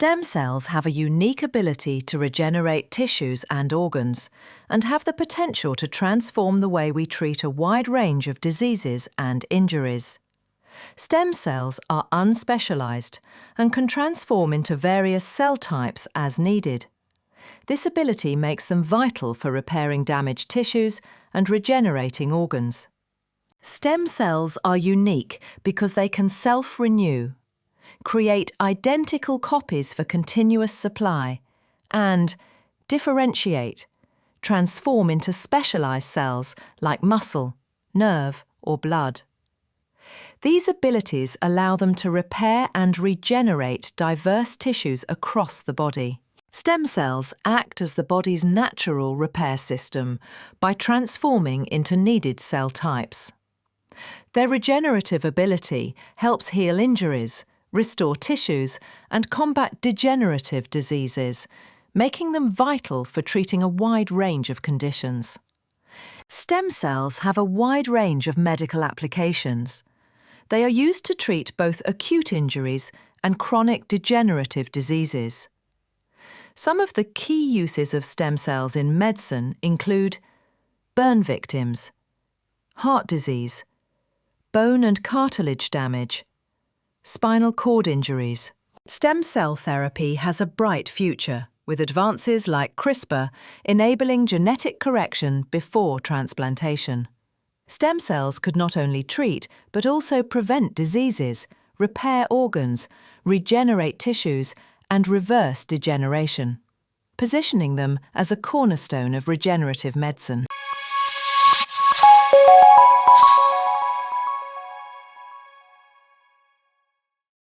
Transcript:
Stem cells have a unique ability to regenerate tissues and organs, and have the potential to transform the way we treat a wide range of diseases and injuries. Stem cells are unspecialized and can transform into various cell types as needed. This ability makes them vital for repairing damaged tissues and regenerating organs. Stem cells are unique because they can self-renew, create identical copies for continuous supply, and differentiate, transform into specialized cells like muscle, nerve, or blood. These abilities allow them to repair and regenerate diverse tissues across the body. Stem cells act as the body's natural repair system by transforming into needed cell types. Their regenerative ability helps heal injuries, restore tissues, and combat degenerative diseases, making them vital for treating a wide range of conditions. Stem cells have a wide range of medical applications. They are used to treat both acute injuries and chronic degenerative diseases. Some of the key uses of stem cells in medicine include burn victims, heart disease, bone and cartilage damage, spinal cord injuries. Stem cell therapy has a bright future, with advances like CRISPR enabling genetic correction before transplantation. Stem cells could not only treat, but also prevent diseases, repair organs, regenerate tissues, and reverse degeneration, positioning them as a cornerstone of regenerative medicine.